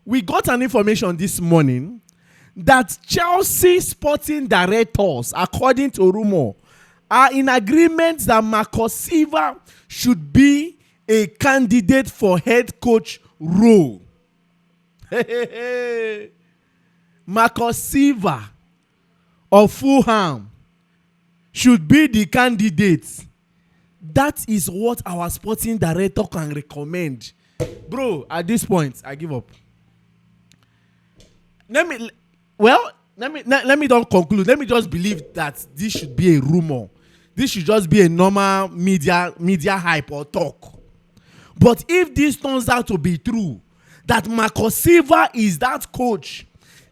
we got an information this morning that Chelsea sporting directors, according to rumor, are in agreement that Marco Silva should be a candidate for head coach role. Marco Silva of Fulham should be the candidate. That is what our sporting director can recommend. Bro, at this point, I give up. Let me don't conclude. Let me just believe that this should be a rumor. This should just be a normal media hype or talk. But if this turns out to be true, that Marco Silva is that coach,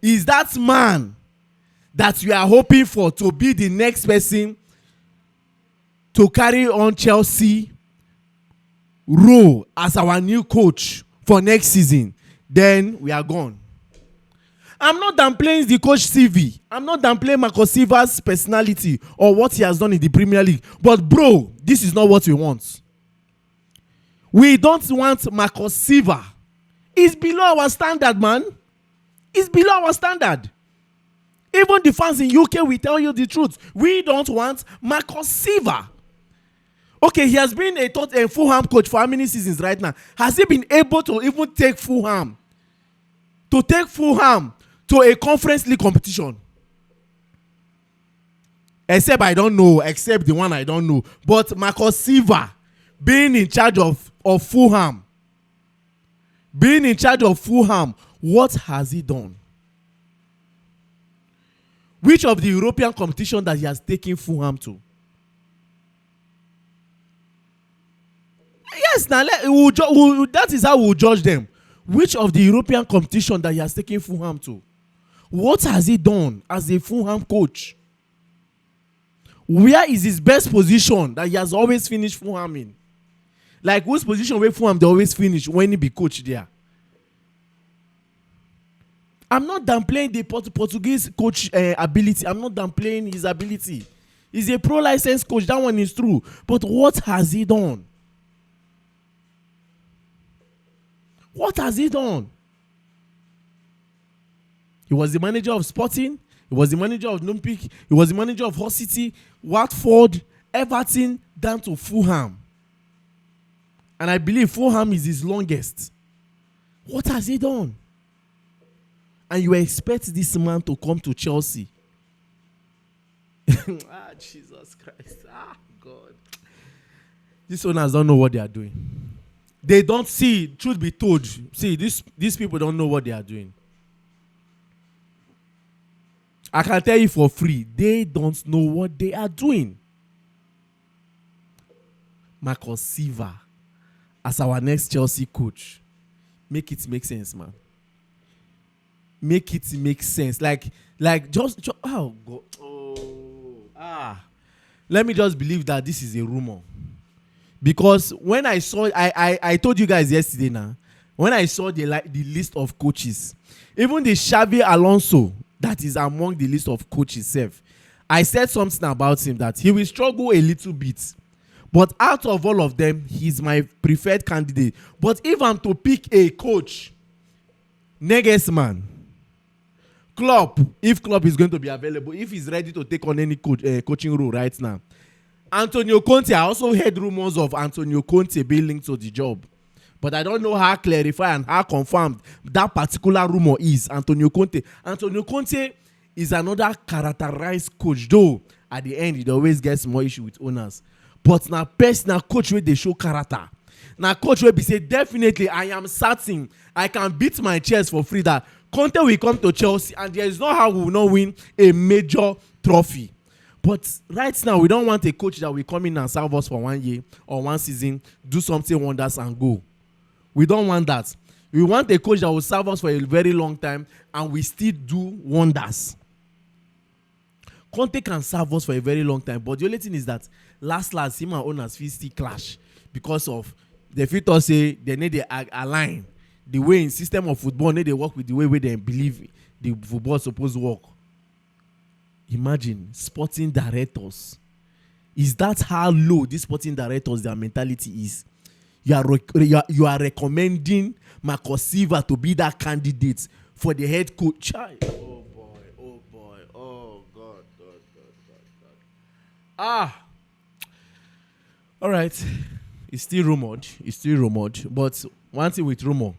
is that man that we are hoping for to be the next person to carry on Chelsea role as our new coach for next season, then we are gone. I'm not downplaying the coach CV. I'm not downplaying Marco Silva's personality or what he has done in the Premier League. But bro, this is not what we want. We don't want Marco Silva. It's below our standard, man. It's below our standard. Even the fans in UK will tell you the truth. We don't want Marco Silva. Okay, he has been a Fulham coach for how many seasons right now? Has he been able to even take Fulham? To take Fulham to a Conference League competition? Except the one I don't know. But Marco Silva being in charge of Fulham. What has he done? Which of the European competition that he has taken Fulham to? Yes, now that is how we'll judge them. Which of the European competition that he has taken Fulham to? What has he done as a Fulham coach? Where is his best position that he has always finished Fulham in? Like whose position where Fulham they always finish when he be coach there? I'm not downplaying the Portuguese coach ability. I'm not downplaying his ability. He's a pro-licensed coach. That one is true. But what has he done? What has he done? He was the manager of Sporting. He was the manager of Olympic. He was the manager of Hull City, Watford, Everton, down to Fulham. And I believe Fulham is his longest. What has he done? And you expect this man to come to Chelsea? Jesus Christ. God. These owners don't know what they are doing. They don't see, truth be told. See, these people don't know what they are doing. I can tell you for free, they don't know what they are doing. Marco Silva as our next Chelsea coach. Make it make sense, man. Make it make sense. Like just oh God. Let me just believe that this is a rumor. Because when I saw, I told you guys yesterday now, when I saw the list of coaches, even the Xabi Alonso that is among the list of coaches self, I said something about him that he will struggle a little bit. But out of all of them, he's my preferred candidate. But if I'm to pick a coach, Nagelsmann, Klopp, if Klopp is going to be available, if he's ready to take on any coaching role right now, Antonio Conte, I also heard rumors of Antonio Conte being linked to the job. But I don't know how clarified and how confirmed that particular rumor is. Antonio Conte is another characterized coach, though at the end, it always gets more issue with owners. But now, personal coach where they show character. Now, coach will be say, definitely, I am certain I can beat my chest for free that Conte will come to Chelsea and there is no how we will not win a major trophy. But right now, we don't want a coach that will come in and serve us for 1 year or 1 season, do something wonders and go. We don't want that. We want a coach that will serve us for a very long time and we still do wonders. Conte can serve us for a very long time, but the only thing is that last, him and owners feel still clash because of the future say they need to align the way in system of football, they work with the way where they believe the football is supposed to work. Imagine sporting directors. Is that how low these sporting directors, their mentality is? you are recommending Marco Silva to be that candidate for the head coach. Oh boy, oh boy, oh God, God, God, God, God. All right. It's still rumored. It's still rumored. But one thing with rumor,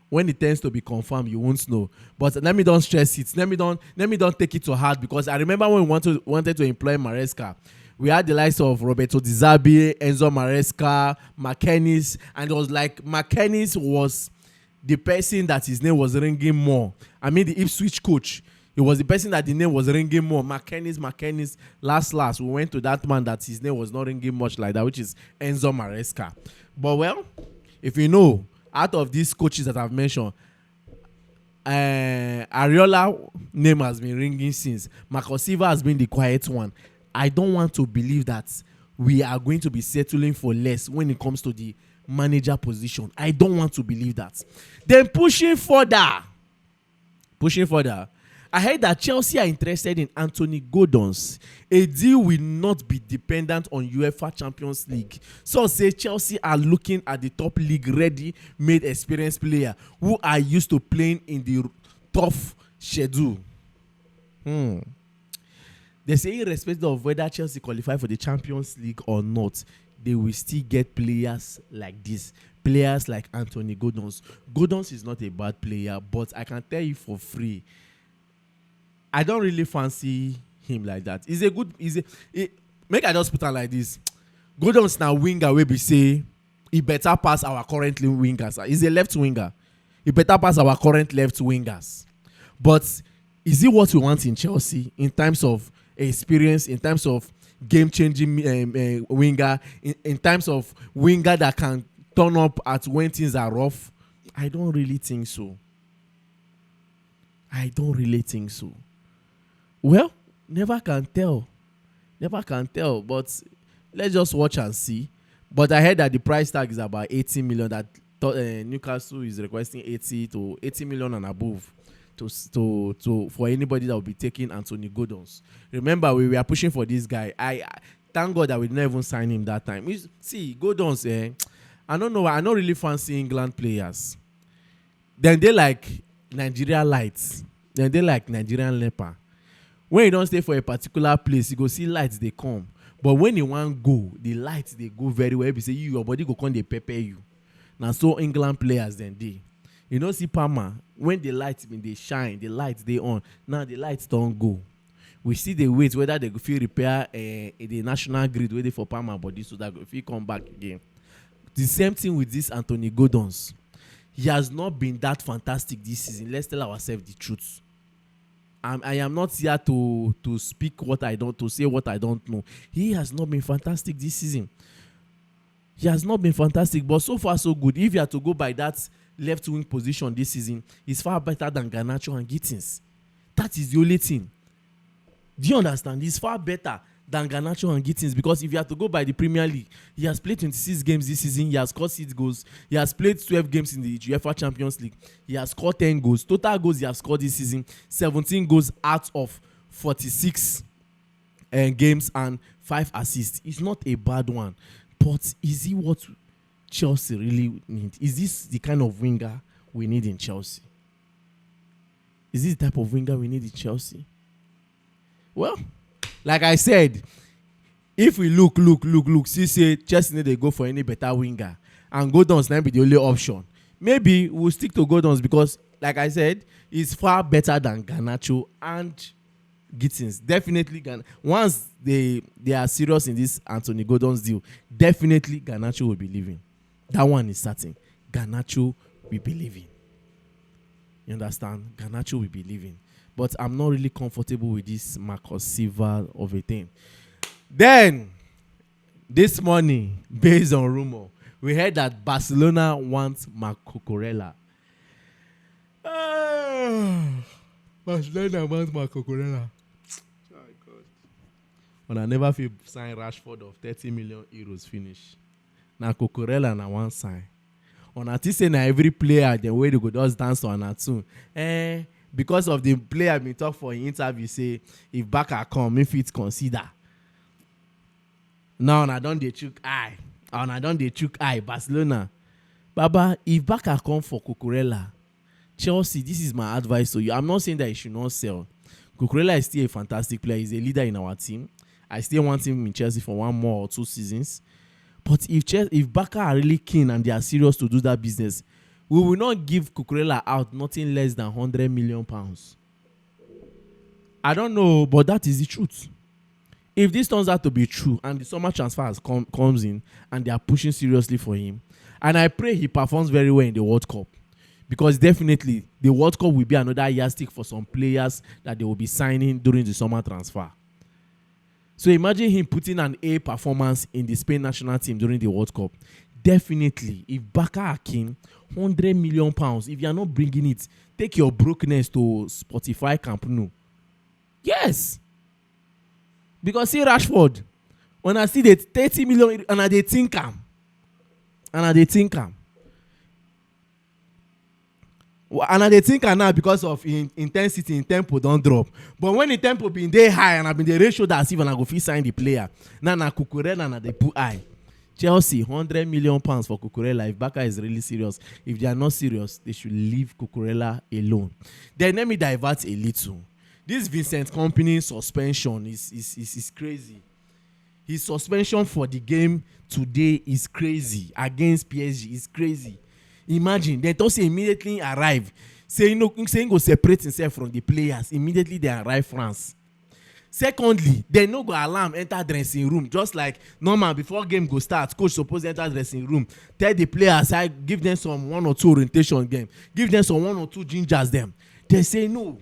when it tends to be confirmed, you won't know. But let me don't stress it. Let me don't take it to heart, because I remember when we wanted to employ Maresca, we had the likes of Roberto Di Zerbi, Enzo Maresca, McKennis, and it was like McKennis was the person that his name was ringing more. I mean, the Ipswich coach. It was the person that the name was ringing more. McKennis. Last, we went to that man that his name was not ringing much like that, which is Enzo Maresca. But well, if you know, out of these coaches that I've mentioned, Ariola name has been ringing since. Marco Silva has been the quiet one. I don't want to believe that we are going to be settling for less when it comes to the manager position. I don't want to believe that. Then pushing further, I heard that Chelsea are interested in Anthony Gordons. A deal will not be dependent on UEFA Champions League. So say Chelsea are looking at the top league ready-made experienced player who are used to playing in the tough schedule. They say irrespective of whether Chelsea qualify for the Champions League or not, they will still get players like this. Players like Anthony Gordons. Gordons is not a bad player, but I can tell you for free, I don't really fancy him like that. Make I just put it like this. Gordons now winger wey be say he better pass our current wingers. He's a left winger. He better pass our current left wingers. But is it what we want in Chelsea in terms of experience, in terms of game-changing winger, in terms of winger that can turn up at when things are rough? I don't really think so. Well, never can tell. But let's just watch and see. But I heard that the price tag is about 80 million. That Newcastle is requesting 80 million and above to for anybody that will be taking Anthony Gordons. Remember, we were pushing for this guy. I thank God that we didn't even sign him that time. See, Gordons, I don't know. I don't really fancy England players. Then they like Nigeria lights. Then they like Nigerian leper. When you don't stay for a particular place, you go see lights, they come. But when you want go, the lights, they go very well. You say, your body go come, they pepper you. Now, so England players, then they. You know, see Palmer, when the lights, when they shine, the lights, they on. Now, the lights don't go. We see the wait whether they go feel repair the national grid waiting for Palmer body so that if he come back again. The same thing with this Anthony Gordons. He has not been that fantastic this season. Let's tell ourselves the truth. I am not here to speak what I don't, to say what I don't know. He has not been fantastic this season. He has not been fantastic, but so far so good. If you are to go by that left wing position this season, he's far better than Garnacho and Gittins. That is the only thing. Do you understand? He's far better than Garnacho and Gittins, because if you have to go by the Premier League, he has played 26 games this season. He has scored 6 goals. He has played 12 games in the UEFA Champions League. He has scored 10 goals. Total goals he has scored this season, 17 goals out of 46 games and 5 assists. It's not a bad one. But is he what Chelsea really need? Is this the kind of winger we need in Chelsea? Is this the type of winger we need in Chelsea? Well, like I said, if we look, see, say Chelsea need to go for any better winger, and Gordons might be the only option. Maybe we'll stick to Gordons because, like I said, he's far better than Garnacho and Gittins. Definitely, once they are serious in this Anthony Gordons deal, definitely Garnacho will be leaving. That one is certain. Garnacho will be leaving. You understand? Garnacho will be leaving. But I'm not really comfortable with this Marco Silva of a thing. Then, this morning, based on rumor, we heard that Barcelona wants Marc Cucurella. Barcelona wants Marc Cucurella. Oh, God. But I never feel sign Rashford of 30 million euros finish. Now Cucurella na one sign. On a say na every player the way they go just dance on a tune. Because of the player been talk for an interview, say if Barca come, if it's consider. Now I don't dey chook eye. And I don't dey chook eye Barcelona. Baba, if Barca come for Cucurella, Chelsea, this is my advice to you. I'm not saying that you should not sell. Cucurella is still a fantastic player. He's a leader in our team. I still want him in Chelsea for 1 more or 2 seasons. But if Barca are really keen and they are serious to do that business, we will not give Cucurella out nothing less than £100 million. I don't know, but that is the truth. If this turns out to be true and the summer transfer comes in and they are pushing seriously for him, and I pray he performs very well in the World Cup, because definitely the World Cup will be another yardstick for some players that they will be signing during the summer transfer. So imagine him putting an A performance in the Spain national team during the World Cup. Definitely, if Barca are keen, £100 million. If you are not bringing it, take your brokenness to Spotify Camp Nou. Yes. Because see Rashford, when I see the 30 million, and I dey think am. And I dey think am now because of intensity in tempo don't drop. But when the tempo been dey high and I been the ratio that as if and I go fit sign the player. Now na Cucurella and they put high. Chelsea, £100 million for Cucurella. If Barca is really serious, if they are not serious, they should leave Cucurella alone. Then let me divert a little. This Vincent Kompany suspension is crazy. His suspension for the game today is crazy. Against PSG is crazy. Imagine, they don't say immediately arrive. Saying go separate himself from the players. Immediately they arrive France. Secondly, they no go alarm enter dressing room. Just like normal before game go start, coach suppose enter dressing room. Tell the players, give them some 1 or 2 orientation game. Give them some 1 or 2 gingers them. They say no.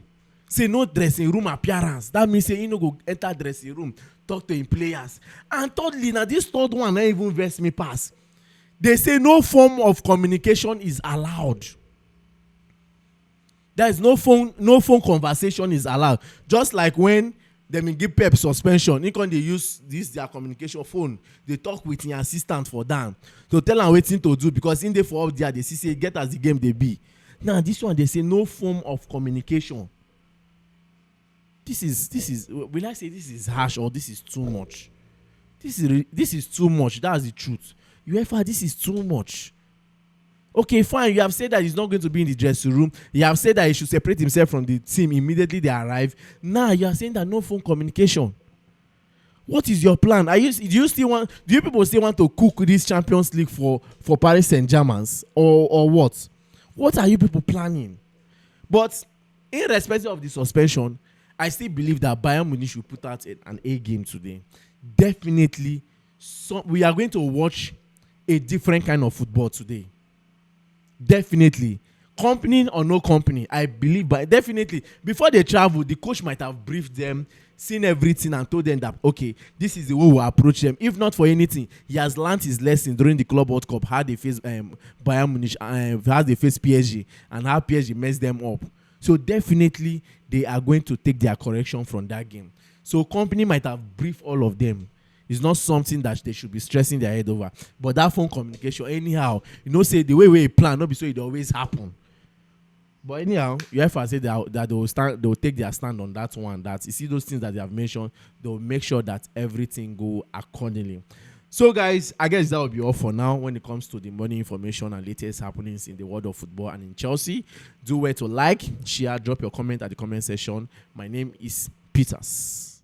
Say no dressing room appearance. That means say you no go enter dressing room, talk to him players. And thirdly, now this third one not even verse me pass. They say no form of communication is allowed. There is no phone conversation is allowed. Just like when they give Pep suspension, they use this their communication phone. They talk with your assistant for them to tell them waiting to do, because in the for up there they see say get as the game they be. Now this one they say no form of communication. This is will I say this is harsh or this is too much? This is too much. That's the truth. UEFA, this is too much. Okay, fine. You have said that he's not going to be in the dressing room. You have said that he should separate himself from the team immediately they arrive. Now you are saying that no phone communication. What is your plan? Do you people still want to cook this Champions League for Paris Saint-Germain or what? What are you people planning? But irrespective of the suspension, I still believe that Bayern Munich should put out an A game today. Definitely, we are going to watch a different kind of football today. Definitely. Company or no company, I believe, but definitely, before they travel, the coach might have briefed them, seen everything and told them that, okay, this is the way we approach them. If not for anything, he has learned his lesson during the Club World Cup, how they face Bayern Munich, how they face PSG, and how PSG messed them up. So definitely, they are going to take their correction from that game. So company might have briefed all of them. It's not something that they should be stressing their head over. But that phone communication, anyhow, say the way we plan, not be so it always happen. But anyhow, you have to say that they will take their stand on that one. That you see those things that they have mentioned, they will make sure that everything go accordingly. So guys, I guess that will be all for now when it comes to the money information and latest happenings in the world of football and in Chelsea. Do well to like, share, drop your comment at the comment section. My name is Peters.